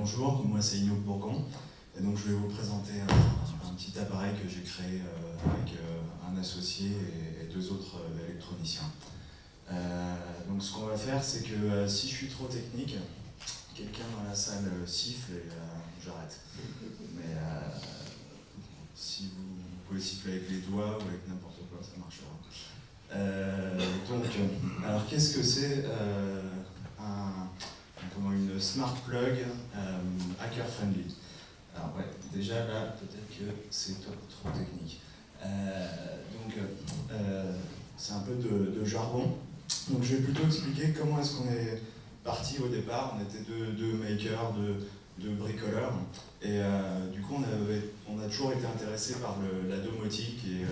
bonjour, moi c'est Ignace Bourgon, et donc je vais vous présenter un petit appareil que j'ai créé avec un associé et deux autres électroniciens. Donc ce qu'on va faire, c'est que si je suis trop technique, quelqu'un dans la salle siffle et j'arrête. Mais si vous pouvez siffler avec les doigts ou avec n'importe quoi, ça marchera. Alors qu'est-ce que c'est une smart plug hacker friendly? Alors ouais, déjà là, peut-être que c'est trop technique. C'est un peu de jargon. Donc je vais plutôt expliquer comment est-ce qu'on est parti au départ. On était deux makers, deux bricoleurs. Et du coup, on a toujours été intéressé par la domotique et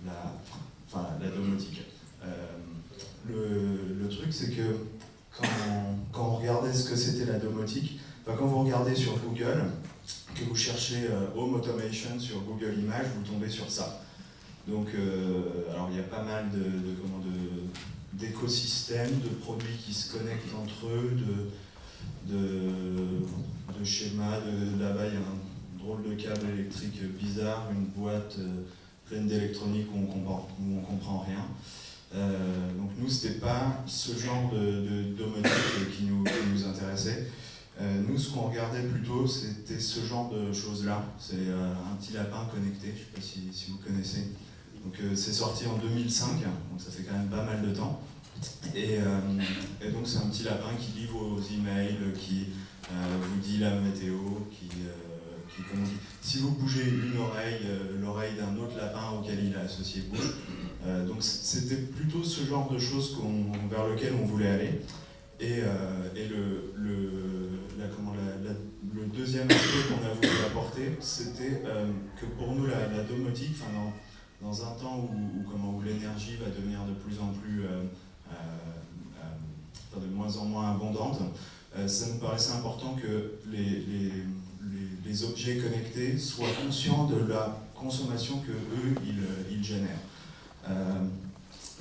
la domotique. Le truc, c'est que quand on regardait ce que c'était la domotique, quand vous regardez sur Google, que vous cherchez Home Automation sur Google Images, vous tombez sur ça. Donc, alors il y a pas mal d'écosystèmes, de produits qui se connectent entre eux, de schémas. Là-bas, il y a un drôle de câble électrique bizarre, une boîte pleine d'électronique où on comprend rien. Donc nous, c'était pas ce genre de domotique qui nous intéressait. Nous, ce qu'on regardait plutôt, c'était ce genre de choses-là. C'est un petit lapin connecté, je ne sais pas si vous connaissez. Donc c'est sorti en 2005, donc ça fait quand même pas mal de temps. Et donc c'est un petit lapin qui lit vos emails, qui vous dit la météo, si vous bougez une oreille, l'oreille d'un autre lapin auquel il est associé bouge. Donc c'était plutôt ce genre de choses vers lequel on voulait aller. Et le deuxième aspect qu'on a voulu apporter, c'était que pour nous la domotique, dans un temps où l'énergie va devenir de plus en plus, de moins en moins abondante, ça nous paraissait important que les objets connectés soient conscients de la consommation que eux ils génèrent.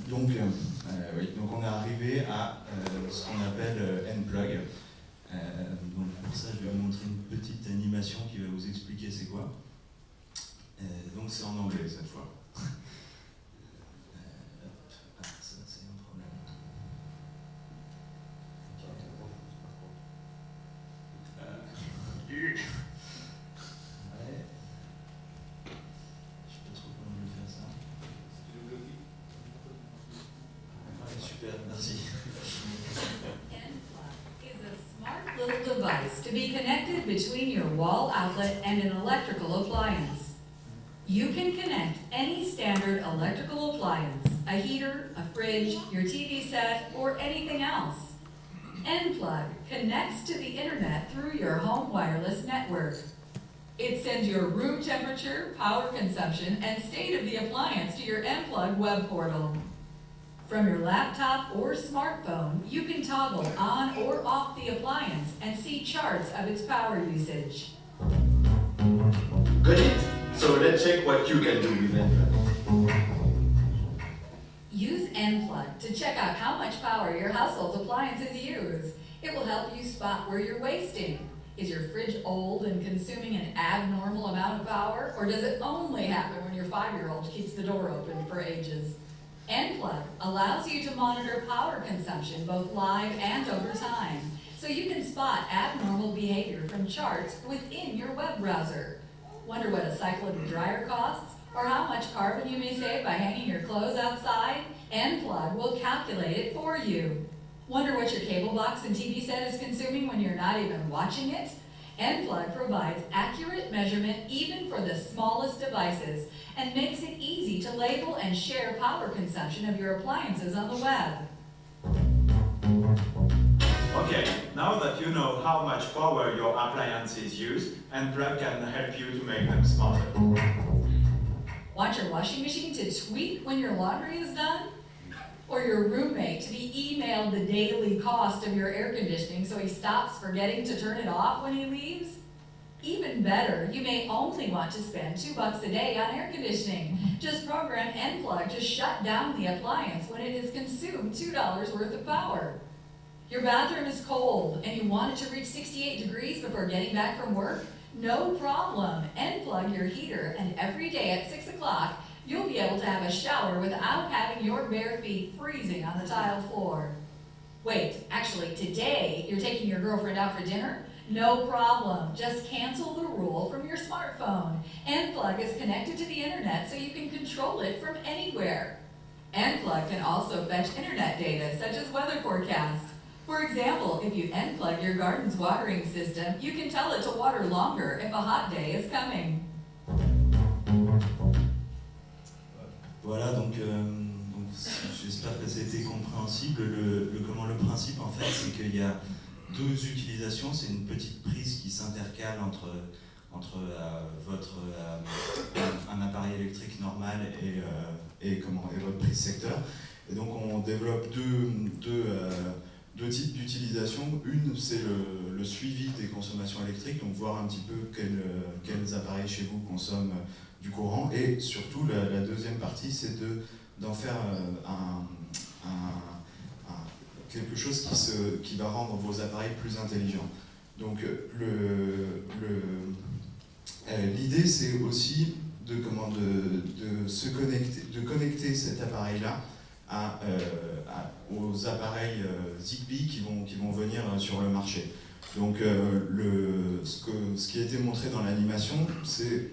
Donc on est arrivé à ce qu'on appelle N-Plug. Donc pour ça, je vais vous montrer une petite animation qui va vous expliquer c'est quoi. Donc c'est en anglais cette fois. Ça c'est un problème. Je sais pas trop comment je vais faire ça. Super, merci. N-Plug is a smart little device to be connected between your wall outlet and an electrical appliance. You can connect any standard electrical appliance, a heater, a fridge, your TV set, or anything else. N-Plug connects to the internet through your home wireless network. It sends your room temperature, power consumption, and state of the appliance to your N-Plug web portal. From your laptop or smartphone, you can toggle on or off the appliance and see charts of its power usage. Got it? So let's check what you can do with N-Plug. Use N-Plug to check out how much power your household appliances use. It will help you spot where you're wasting. Is your fridge old and consuming an abnormal amount of power, or does it only happen when your 5-year-old keeps the door open for ages? N-Plug allows you to monitor power consumption both live and over time, so you can spot abnormal behavior from charts within your web browser. Wonder what a cycle of your dryer costs, or how much carbon you may save by hanging your clothes outside? N-Plug will calculate it for you. Wonder what your cable box and TV set is consuming when you're not even watching it? N-Plug provides accurate measurement even for the smallest devices and makes it easy to label and share power consumption of your appliances on the web. Okay, now that you know how much power your appliances use, N-Plug can help you to make them smarter. Want your washing machine to tweet when your laundry is done? Or your roommate to be emailed the daily cost of your air conditioning so he stops forgetting to turn it off when he leaves? Even better, you may only want to spend $2 a day on air conditioning. Just program N-Plug to shut down the appliance when it has consumed $2 worth of power. Your bathroom is cold and you want it to reach 68 degrees before getting back from work? No problem. Unplug your heater and every day at 6 o'clock, you'll be able to have a shower without having your bare feet freezing on the tiled floor. Wait, actually, today you're taking your girlfriend out for dinner? No problem. Just cancel the rule from your smartphone. Unplug is connected to the internet so you can control it from anywhere. Unplug can also fetch internet data such as weather forecasts. For example, if you unplug your garden's watering system, you can tell it to water longer if a hot day is coming. Voilà, donc j'espère que ça a été compréhensible. Le principe, en fait, c'est qu'il y a deux utilisations. C'est une petite prise qui s'intercale entre un appareil électrique normal et votre prise secteur. Et donc on développe deux types d'utilisation. Une, c'est le suivi des consommations électriques, donc voir un petit peu quels appareils chez vous consomment du courant. Et surtout, la deuxième partie, c'est d'en faire quelque chose qui va rendre vos appareils plus intelligents. Donc l'idée, c'est aussi de connecter cet appareil-là aux appareils Zigbee qui vont venir sur le marché. Donc ce qui a été montré dans l'animation, c'est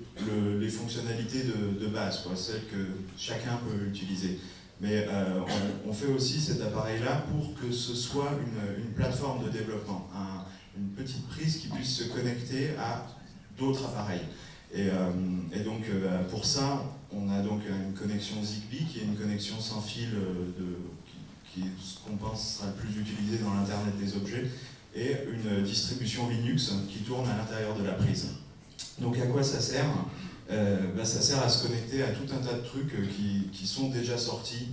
les fonctionnalités de base, celles que chacun peut utiliser. Mais on fait aussi cet appareil-là pour que ce soit une plateforme de développement, une petite prise qui puisse se connecter à d'autres appareils. Et donc pour ça, on a donc une connexion Zigbee qui est une connexion sans fil qui ce qu'on pense sera le plus utilisé dans l'Internet des objets, et une distribution Linux qui tourne à l'intérieur de la prise. Donc à quoi ça sert ? Ça sert à se connecter à tout un tas de trucs qui sont déjà sortis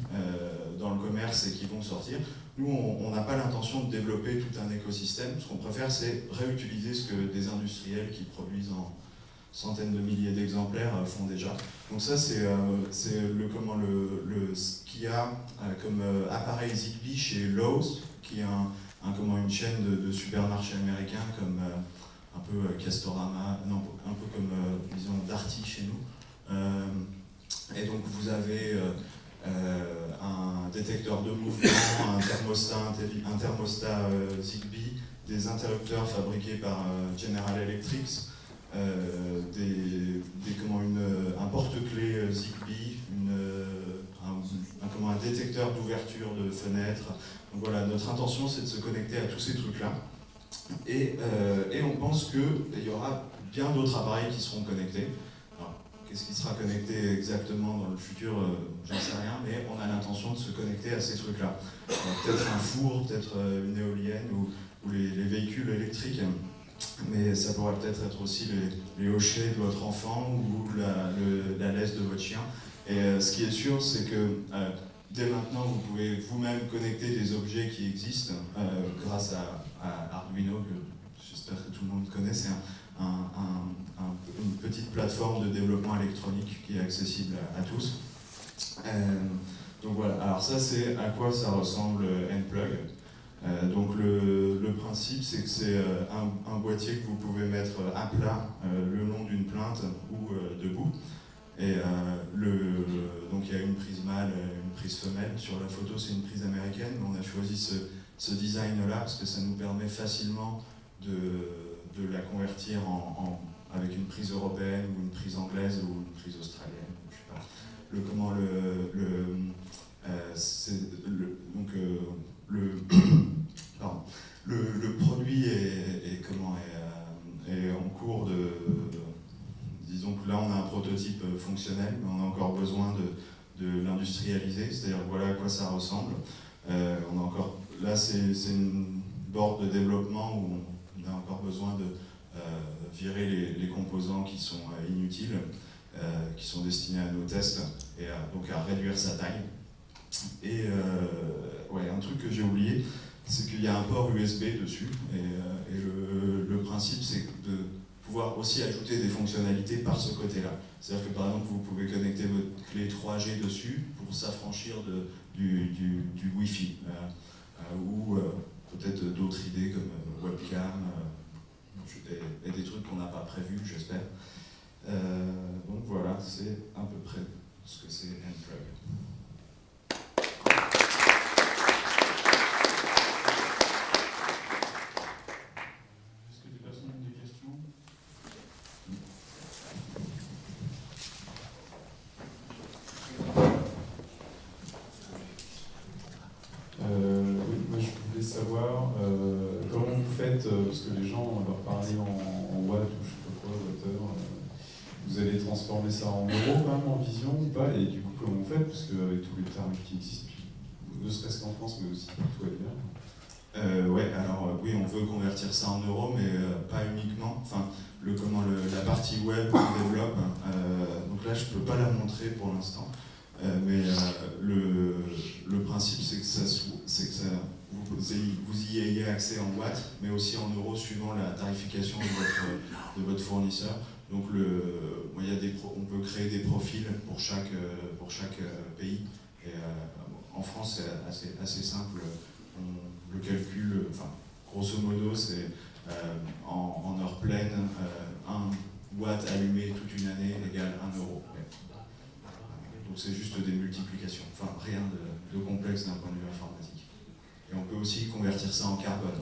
dans le commerce et qui vont sortir. Nous, on n'a pas l'intention de développer tout un écosystème. Ce qu'on préfère, c'est réutiliser ce que des industriels qui produisent en centaines de milliers d'exemplaires font déjà. Donc ça, c'est ce qu'il y a comme appareil Zigbee chez Lowe's, qui est une chaîne de supermarchés américains comme un peu Castorama, non, un peu comme disons Darty chez nous. Et donc vous avez un détecteur de mouvement, un thermostat Zigbee, des interrupteurs fabriqués par General Electric, un porte-clés Zigbee, un détecteur d'ouverture de fenêtres. Donc voilà, notre intention, c'est de se connecter à tous ces trucs-là. Et on pense qu'il y aura bien d'autres appareils qui seront connectés. Alors, qu'est-ce qui sera connecté exactement dans le futur, j'en sais rien, mais on a l'intention de se connecter à ces trucs-là. Peut-être un four, peut-être une éolienne ou les véhicules électriques. Mais ça pourrait peut-être être aussi les hochets de votre enfant ou la laisse de votre chien. Et ce qui est sûr, c'est que dès maintenant, vous pouvez vous-même connecter des objets qui existent grâce à Arduino, que j'espère que tout le monde connaît. C'est une petite plateforme de développement électronique qui est accessible à tous. Donc voilà, alors ça c'est à quoi ça ressemble Unplug. Donc le principe, c'est que c'est un boîtier que vous pouvez mettre à plat le long d'une plainte ou debout. Et donc il y a une prise mâle, une prise femelle. Sur la photo, c'est une prise américaine, mais on a choisi ce design-là parce que ça nous permet facilement de la convertir avec une prise européenne ou une prise anglaise ou une prise australienne. Je sais pas. Le produit est en cours de... Disons que là on a un prototype fonctionnel, mais on a encore besoin de l'industrialiser, c'est-à-dire voilà à quoi ça ressemble. Là c'est une board de développement où on a encore besoin de virer les composants qui sont inutiles, qui sont destinés à nos tests, et donc à réduire sa taille. Et un truc que j'ai oublié, c'est qu'il y a un port USB dessus, et le principe c'est de pouvoir aussi ajouter des fonctionnalités par ce côté-là. C'est-à-dire que par exemple vous pouvez connecter votre clé 3G dessus pour s'affranchir du Wi-Fi, ou peut-être d'autres idées comme webcam et des trucs qu'on n'a pas prévus, j'espère. Donc voilà, c'est à peu près ce que c'est Nplug. Est-ce que des personnes ont des questions? Oui, moi je voulais savoir comment vous faites, parce que les gens leur parlaient en watts ou je sais pas quoi, wattheure, vous allez transformer ça en euros quand même, en vision ou pas? Et du coup, comment vous faites? Parce qu'avec tous les termes qui existent, ne serait-ce qu'en France, mais aussi partout ailleurs. Ouais, alors oui, on veut convertir ça en euros, mais pas uniquement. Enfin, la partie web qu'on développe, donc là je peux pas la montrer pour l'instant, mais le principe c'est que vous y ayez accès en watts, mais aussi en euros suivant la tarification de votre fournisseur. Donc on peut créer des profils pour chaque pays. Et en France c'est assez simple. On le calcul, grosso modo, c'est en heure pleine, 1 watt allumé toute une année égale 1 euro. Donc c'est juste des multiplications, rien de complexe d'un point de vue informatique. Et on peut aussi convertir ça en carbone.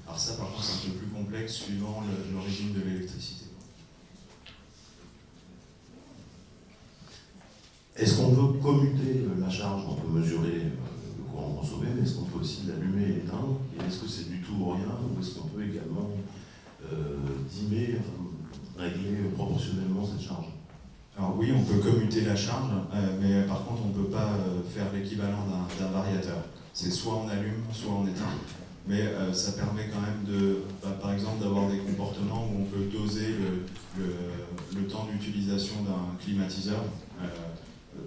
Alors ça par contre c'est un peu plus complexe suivant l'origine de l'électricité. Est-ce qu'on peut commuter la charge? On peut mesurer le courant consommé, mais est-ce qu'on peut aussi l'allumer et l'éteindre? Et est-ce que c'est du tout ou rien? Ou est-ce qu'on peut également dimmer, régler proportionnellement cette charge? Alors oui, on peut commuter la charge, mais par contre on ne peut pas faire l'équivalent d'un variateur. C'est soit on allume, soit on éteint. Mais ça permet quand même par exemple d'avoir des comportements où on peut doser le temps d'utilisation d'un climatiseur.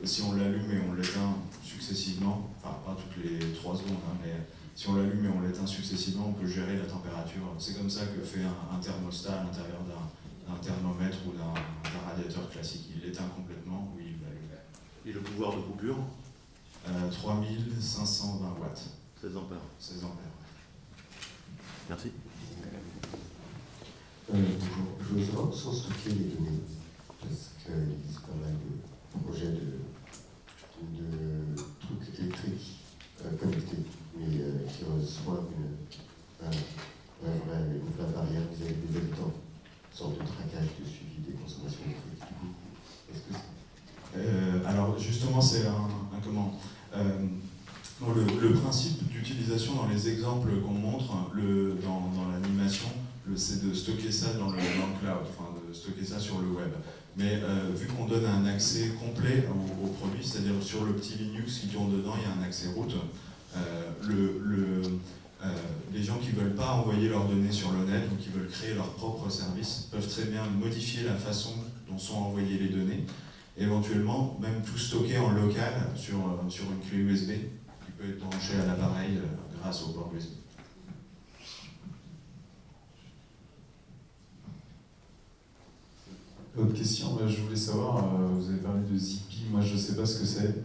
Si on l'allume et on l'éteint successivement, pas toutes les 3 secondes, mais si on l'allume et on l'éteint successivement, on peut gérer la température. C'est comme ça que fait un thermostat à l'intérieur d'un thermomètre ou d'un radiateur classique. Il l'éteint complètement ou il l'allume. Et le pouvoir de coupure? 3520 watts. 16 ampères. 16 ampères. Merci. Bonjour. Je voulais savoir où sont stockées les données, parce qu'il existe pas mal de projets de trucs électriques connectés, mais qui reçoivent la barrière vis-à-vis des habitants, une sorte de traquage de suivi des consommations électriques. Du coup, est-ce que alors justement, c'est le principe d'utilisation dans les exemples qu'on montre dans l'animation, c'est de stocker ça dans le cloud, de stocker ça sur le web. Mais vu qu'on donne un accès complet au produit, c'est-à-dire sur le petit Linux qui tourne dedans, il y a un accès root. Les gens qui ne veulent pas envoyer leurs données sur le net ou qui veulent créer leur propre service peuvent très bien modifier la façon dont sont envoyées les données, et éventuellement même tout stocker en local sur une clé USB qui peut être branchée à l'appareil grâce au port USB. Autre question, je voulais savoir, vous avez parlé de Zigbee, moi je ne sais pas ce que c'est,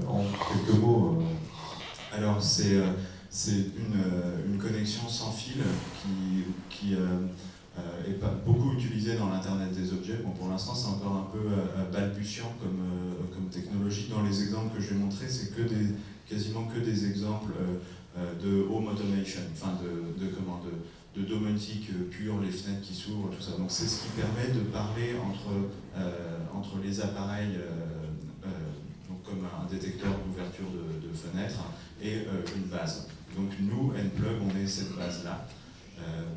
en quelques mots. Alors c'est une connexion sans fil qui est pas beaucoup utilisée dans l'Internet des objets. Bon, pour l'instant c'est encore un peu balbutiant comme technologie. Dans les exemples que je vais montrer, c'est quasiment que des exemples de home automation, de domotique pure, les fenêtres qui s'ouvrent, tout ça. Donc c'est ce qui permet de parler entre les appareils, donc comme un détecteur d'ouverture de fenêtres et une base. Donc nous, Nplug, on est cette base-là.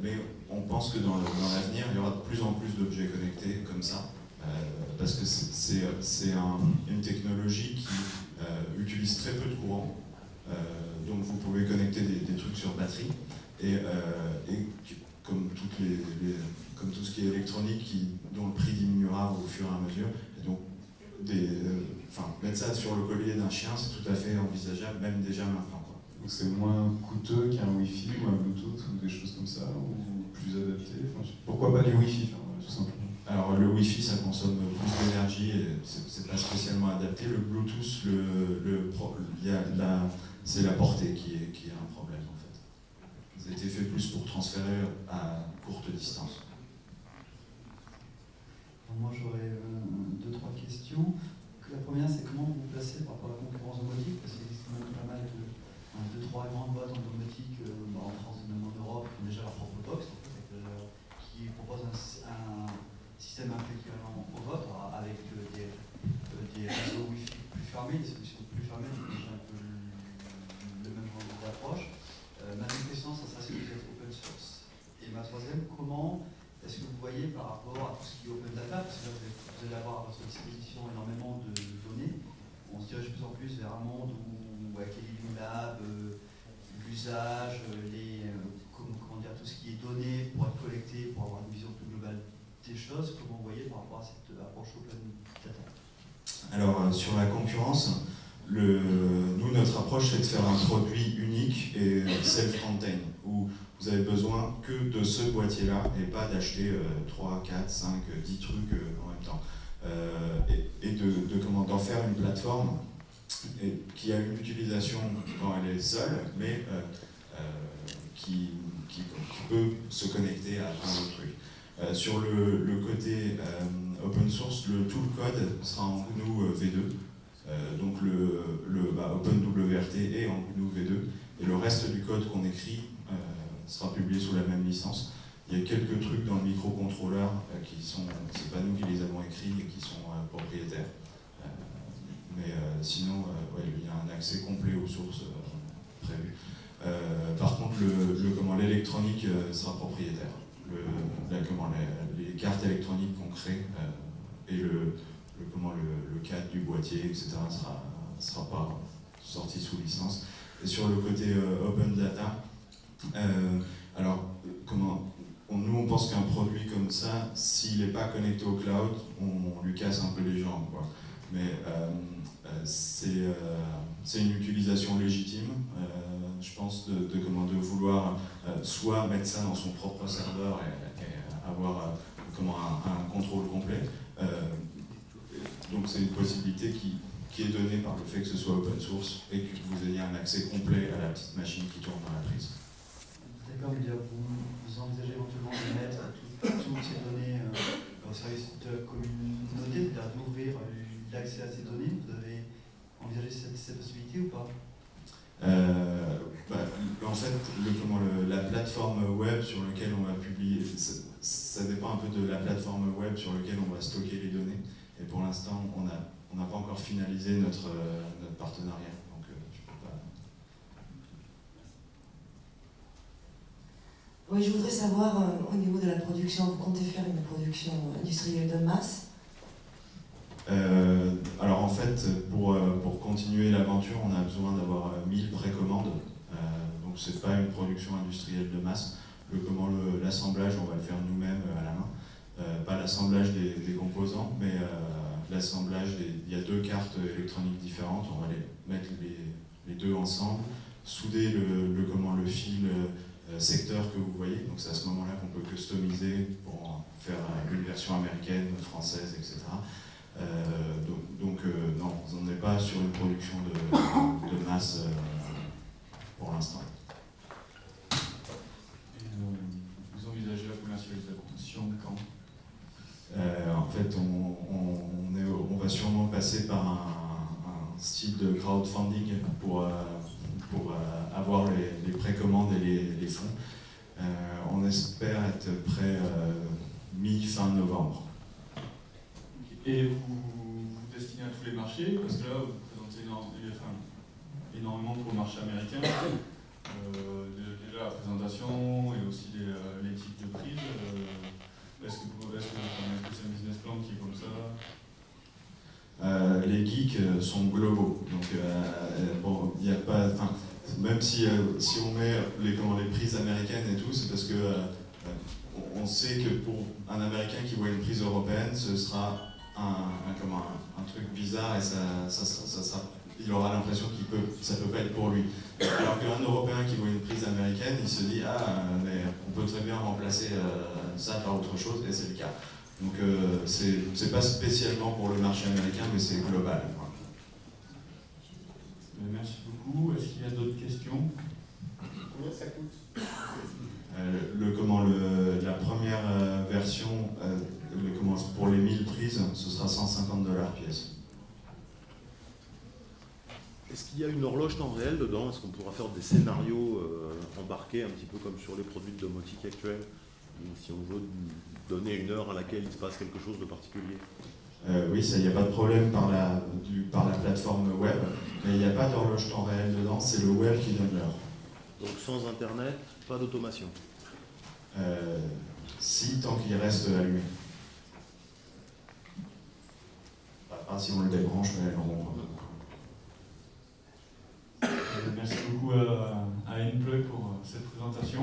Mais on pense que dans l'avenir, il y aura de plus en plus d'objets connectés comme ça, parce que c'est une technologie qui utilise très peu de courant. Donc vous pouvez connecter des trucs sur batterie. Et comme tout ce qui est électronique, dont le prix diminuera au fur et à mesure, et donc mettre ça sur le collier d'un chien, c'est tout à fait envisageable, même déjà maintenant. Donc c'est moins coûteux qu'un Wi-Fi ou un Bluetooth ou des choses comme ça, ou plus adapté? Pourquoi pas du Wi-Fi, tout simplement? Alors le Wi-Fi, ça consomme plus d'énergie et c'est pas spécialement adapté. Le Bluetooth, c'est la portée qui est un problème en fait. plus pour transférer à courte distance. Moi j'aurais 2-3 questions. La première, c'est comment vous vous placez par rapport à la concurrence domotique, parce qu'il existe quand même pas mal de 2-3 grandes boîtes en domotique en France et même en Europe qui ont déjà leur propre box, en fait, qui proposent un système un peu équivalent au vôtre, avec des réseaux Wi-Fi plus fermés, des solutions plus fermées, donc déjà un peu le même genre d'approche. Ma deuxième question, ça sera si vous êtes open source. Et ma troisième, comment est-ce que vous voyez par rapport à tout ce qui est open data, parce que là vous allez avoir à votre disposition énormément de données, on se dirige de plus en plus vers un monde où avec les Living Labs, l'usage, comment dire, tout ce qui est donné pour être collecté, pour avoir une vision plus globale des choses, comment vous voyez par rapport à cette approche open data? Alors sur la concurrence, nous notre approche c'est de faire un produit unique et self-contained, où vous avez besoin que de ce boîtier-là et pas d'acheter 3, 4, 5, 10 trucs en même temps. Et d'en faire une plateforme qui a une utilisation quand elle est seule, mais qui peut se connecter à plein d'autres trucs. Sur le côté open source, tout le code sera en GNU V2, donc OpenWRT est en GNU V2, et le reste du code qu'on écrit sera publié sous la même licence. Il y a quelques trucs dans le microcontrôleur qui sont, c'est pas nous qui les avons écrits et qui sont propriétaires. Mais sinon, il y a un accès complet aux sources prévues. Par contre, l'électronique sera propriétaire. Les cartes électroniques qu'on crée et le cadre du boîtier, etc. sera pas sorti sous licence. Et sur le côté open data, nous on pense qu'un produit comme ça, s'il n'est pas connecté au cloud, on lui casse un peu les jambes, quoi. Mais c'est une utilisation légitime, je pense, de vouloir soit mettre ça dans son propre serveur et avoir un contrôle complet. Donc c'est une possibilité qui est donnée par le fait que ce soit open source et que vous ayez un accès complet à la petite machine qui tourne dans la prise. D'accord, mais vous envisagez éventuellement de mettre toutes ces données au service de la communauté, c'est-à-dire d'ouvrir l'accès à ces données? Vous avez envisagé cette possibilité ou pas? En fait, la plateforme web sur laquelle on va publier, ça dépend un peu de la plateforme web sur laquelle on va stocker les données. Et pour l'instant, on n'a pas encore finalisé notre partenariat. Donc, je peux pas. Oui, je voudrais savoir, au niveau de la production, vous comptez faire une production industrielle de masse? Alors en fait, pour continuer l'aventure, on a besoin d'avoir 1000 précommandes. Donc c'est pas une production industrielle de masse. L'assemblage, on va le faire nous-mêmes à la main. Pas l'assemblage des composants, mais l'assemblage il y a 2 cartes électroniques différentes. On va les mettre les deux ensemble, souder le fil secteur que vous voyez. Donc c'est à ce moment-là qu'on peut customiser pour faire une version américaine, française, etc. Non, on n'est pas sur une production de masse pour l'instant. Vous envisagez la commercialisation quand? En fait, on va sûrement passer par un style de crowdfunding pour avoir les précommandes et les fonds. On espère être prêt mi-fin novembre. Et vous vous destinez à tous les marchés, parce que là vous présentez énormément pour le marché américain. Déjà la présentation et aussi les types de prises. Est-ce que c'est un business plan qui est comme ça? Les geeks sont globaux, donc il n'y a pas. Même si on met les prises américaines et tout, c'est parce que on sait que pour un Américain qui voit une prise européenne, ce sera un truc bizarre et il aura l'impression ça peut pas être pour lui. Alors qu'un Européen qui voit une prise américaine, il se dit mais on peut très bien remplacer ça par autre chose, et c'est le cas. Donc c'est pas spécialement pour le marché américain, mais c'est global. Merci beaucoup. Est-ce qu'il y a d'autres questions? Combien ça coûte? La première version, pour les 1000 prises, ce sera $150 pièce. Est-ce qu'il y a une horloge temps réel dedans? Est-ce qu'on pourra faire des scénarios embarqués, un petit peu comme sur les produits de domotique actuels, si on veut donner une heure à laquelle il se passe quelque chose de particulier? Oui, ça, il n'y a pas de problème par la plateforme web, mais il n'y a pas d'horloge temps réel dedans, c'est le web qui donne l'heure. Donc sans Internet, pas d'automation? Si, tant qu'il reste allumé. Pas si on le débranche, mais on... Merci beaucoup à N-Plug pour cette présentation.